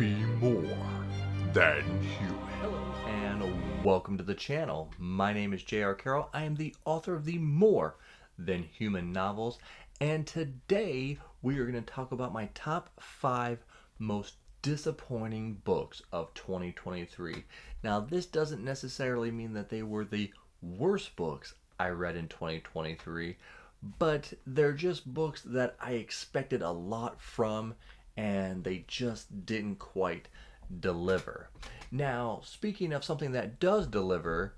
be more than human. Hello and welcome to the channel. My name is J.R. Carroll. I am the author of the More Than Human novels, and today we are going to talk about my top 5 most disappointing books of 2023. Now, this doesn't necessarily mean that they were the worst books I read in 2023, but they're just books that I expected a lot from and they just didn't quite deliver. Now, speaking of something that does deliver,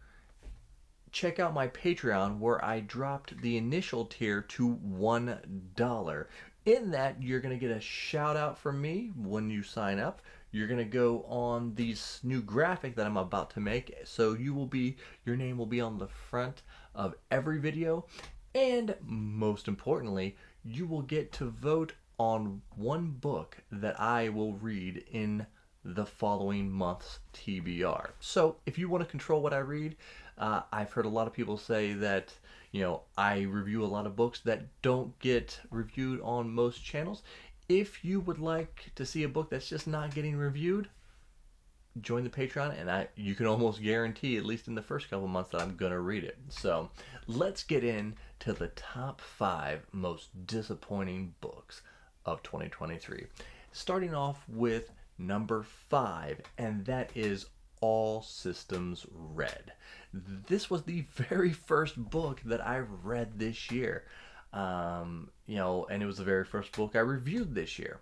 check out my Patreon where I dropped the initial tier to $1. In that, you're going to get a shout out from me when you sign up. You're going to go on this new graphic that I'm about to make. So your name will be on the front of every video. And most importantly, you will get to vote on one book that I will read in the following month's TBR. So if you want to control what I read, I've heard a lot of people say that, I review a lot of books that don't get reviewed on most channels. If you would like to see a book that's just not getting reviewed, join the Patreon, and you can almost guarantee, at least in the first couple months, that I'm gonna read it. So let's get into the top 5 most disappointing books of 2023. Starting off with number 5, and that is All Systems Red. This was the very first book that I read this year. And it was the very first book I reviewed this year.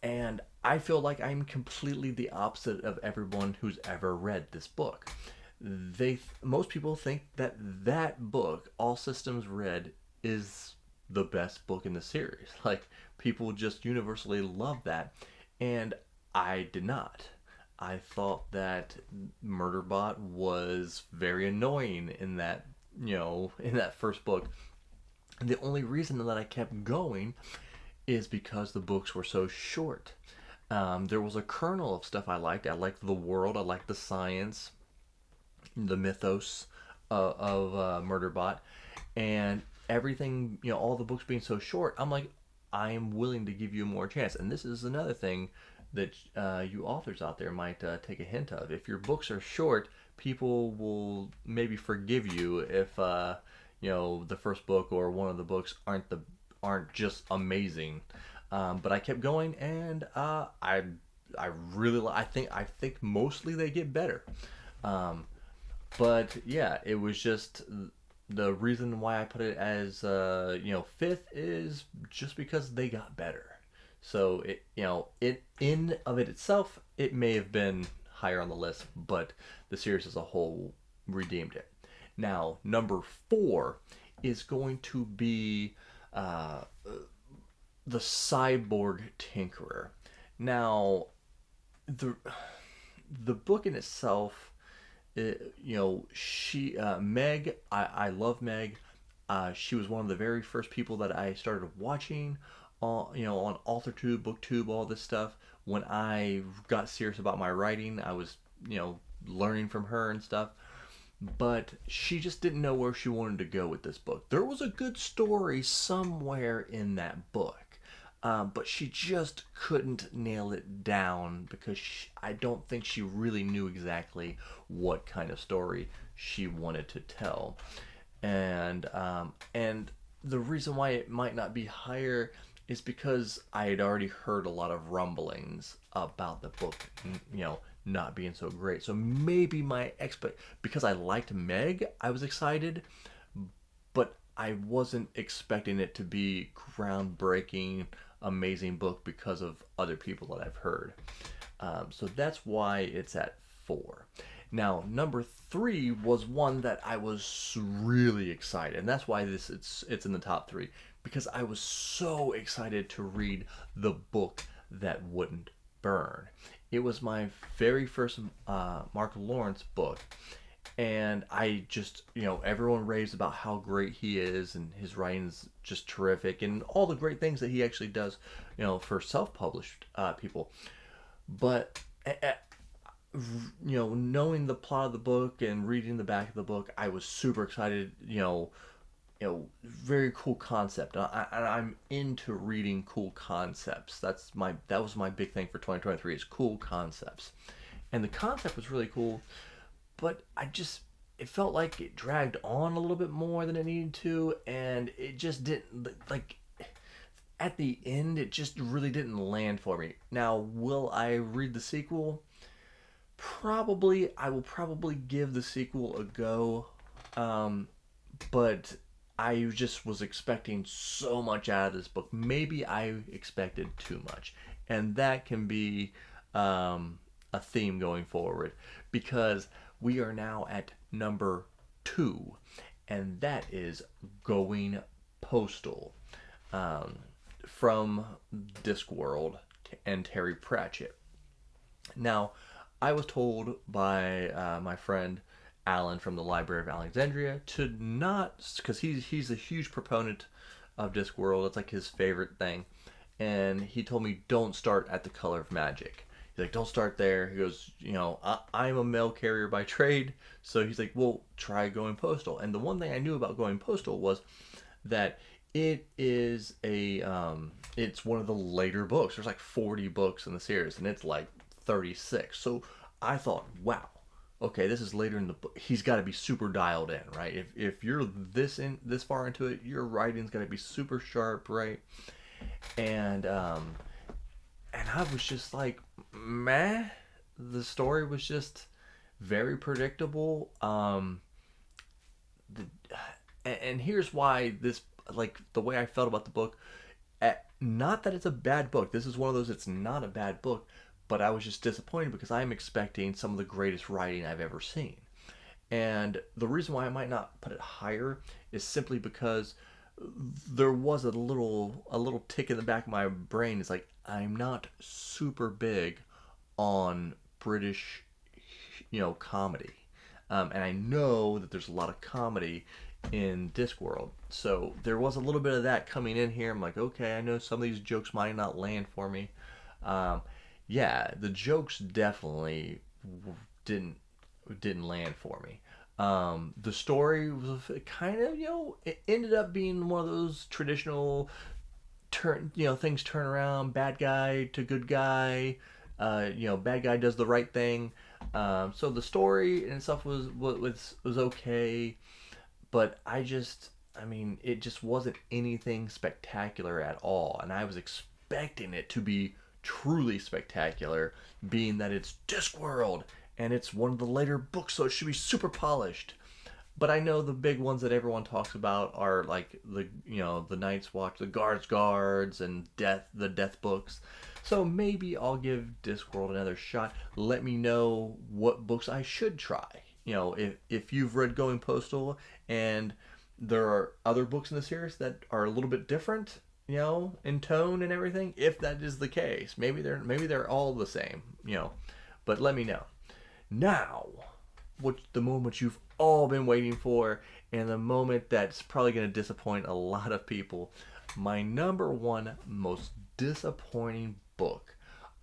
And I feel like I'm completely the opposite of everyone who's ever read this book. Most people think that book, All Systems Red, is the best book in the series. Like, people just universally love that, and I did not. I thought that Murderbot was very annoying in that first book. And the only reason that I kept going is because the books were so short. There was a kernel of stuff I liked. I liked the world. I liked the science, the mythos of Murderbot, and everything. All the books being so short, I'm like, I am willing to give you more chance. And this is another thing that you authors out there might take a hint of. If your books are short, people will maybe forgive you if the first book or one of the books aren't just amazing. But I kept going, and I think mostly they get better. But yeah, it was just the reason why I put it as fifth is just because they got better. So it in of it itself, it may have been higher on the list, but the series as a whole redeemed it. Now, number 4 is going to be the Cyborg Tinkerer. Now, the book in itself, Meg, I love Meg. She was one of the very first people that I started watching on AuthorTube, BookTube, all this stuff. When I got serious about my writing, I was, learning from her and stuff. But she just didn't know where she wanted to go with this book. There was a good story somewhere in that book, but she just couldn't nail it down because I don't think she really knew exactly what kind of story she wanted to tell. And the reason why it might not be higher is because I had already heard a lot of rumblings about the book, not being so great. So maybe because I liked Meg, I was excited, but I wasn't expecting it to be groundbreaking, amazing book because of other people that I've heard. So that's why it's at 4. Now, number 3 was one that I was really excited, and that's why it's in the top 3, because I was so excited to read the book that wouldn't burn. It was my very first Mark Lawrence book, and I just, everyone raves about how great he is, and his writing's just terrific, and all the great things that he actually does, for self-published people. But knowing the plot of the book and reading the back of the book, I was super excited, very cool concept. I'm into reading cool concepts. That was my big thing for 2023 is cool concepts, and the concept was really cool, but it felt like it dragged on a little bit more than it needed to, and it just didn't like. At the end, it just really didn't land for me. Now, will I read the sequel? Probably. I will probably give the sequel a go. Um, but I just was expecting so much out of this book. Maybe I expected too much. And that can be a theme going forward because we are now at number 2, and that is Going Postal from Discworld and Terry Pratchett. Now, I was told by my friend Alan from the Library of Alexandria to not, because he's a huge proponent of Discworld. It's like his favorite thing, and he told me don't start at the Color of Magic. He's like, don't start there. He goes, I'm a mail carrier by trade, so he's like, well, try Going Postal. And the one thing I knew about Going Postal was that it is it's one of the later books. There's like 40 books in the series, and it's like 36. So I thought, wow, okay, this is later in the book. He's got to be super dialed in, right? If you're this far into it, your writing's got to be super sharp, right? And I was just like, meh. The story was just very predictable. And here's why this, like, the way I felt about the book. Not that it's a bad book. This is one of those. It's not a bad book, but I was just disappointed because I'm expecting some of the greatest writing I've ever seen. And the reason why I might not put it higher is simply because there was a little tick in the back of my brain. It's like I'm not super big on British, comedy, and I know that there's a lot of comedy in Discworld, so there was a little bit of that coming in here. I'm like, okay, I know some of these jokes might not land for me. Um, yeah, the jokes definitely didn't didn't land for me. The story was kind of, it ended up being one of those traditional things turn around, bad guy to good guy, bad guy does the right thing. So the story and stuff was okay, but it just wasn't anything spectacular at all, and I was expecting it to be truly spectacular, being that it's Discworld and it's one of the later books, so it should be super polished. But I know the big ones that everyone talks about are like the Night's Watch, the Guards, and the Death books. So maybe I'll give Discworld another shot. Let me know what books I should try. If you've read Going Postal and there are other books in the series that are a little bit different, in tone and everything. If that is the case, maybe they're all the same, but let me know. Now, what's the moment you've all been waiting for, and the moment that's probably going to disappoint a lot of people. My number one most disappointing book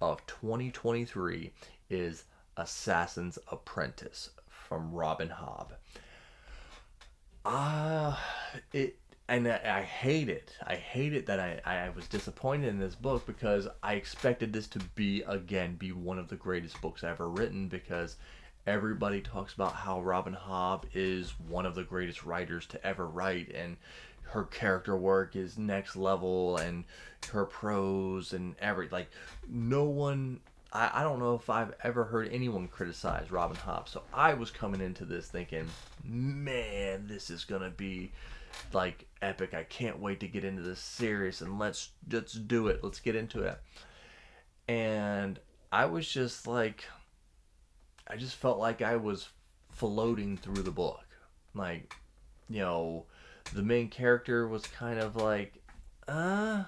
of 2023 is Assassin's Apprentice from Robin Hobb. I hate it. I hate it that I was disappointed in this book because I expected this to be one of the greatest books ever written, because everybody talks about how Robin Hobb is one of the greatest writers to ever write, and her character work is next level, and her prose and no one. I don't know if I've ever heard anyone criticize Robin Hobb. So I was coming into this thinking, man, this is gonna be like epic. I can't wait to get into this series, and let's do it. Let's get into it. And I was just like, I just felt like I was floating through the book. Like, the main character was kind of like, I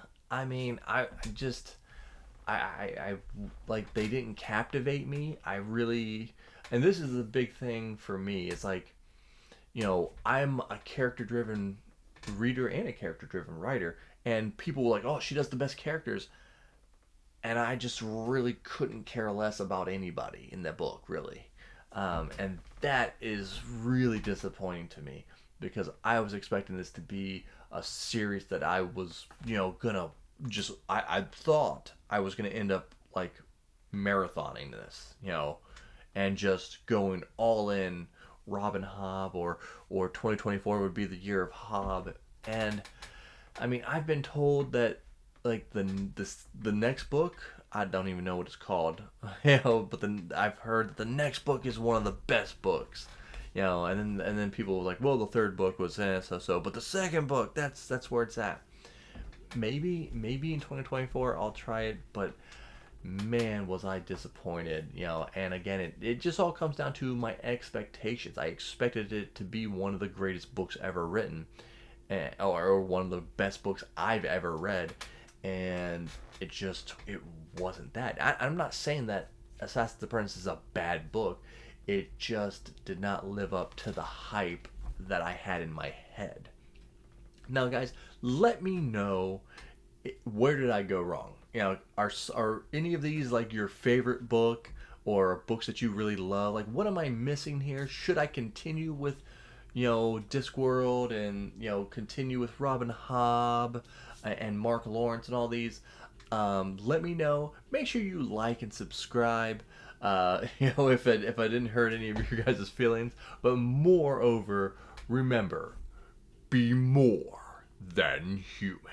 like, they didn't captivate me. And this is the big thing for me. It's like, I'm a character-driven reader and a character-driven writer, and people were like, oh, she does the best characters. And I just really couldn't care less about anybody in that book, really. And that is really disappointing to me. because I was expecting this to be a series that I was, gonna just, I thought I was gonna end up like marathoning this, and just going all in Robin Hobb, or 2024 would be the year of Hobb. And I mean, I've been told that like the next book, I don't even know what it's called, but then I've heard that the next book is one of the best books, and then people were like, well, the third book was so, but the second book, that's where it's at. Maybe in 2024 I'll try it, but man, was I disappointed, and again, it just all comes down to my expectations. I expected it to be one of the greatest books ever written, or one of the best books I've ever read, and it wasn't that. I'm not saying that Assassin's Apprentice is a bad book. It just did not live up to the hype that I had in my head. Now, guys, let me know, where did I go wrong? Are any of these like your favorite book, or books that you really love? Like, what am I missing here? Should I continue with, Discworld, and continue with Robin Hobb and Mark Lawrence and all these? Let me know. Make sure you like and subscribe. If I didn't hurt any of your guys' feelings, but moreover, remember, be more than human.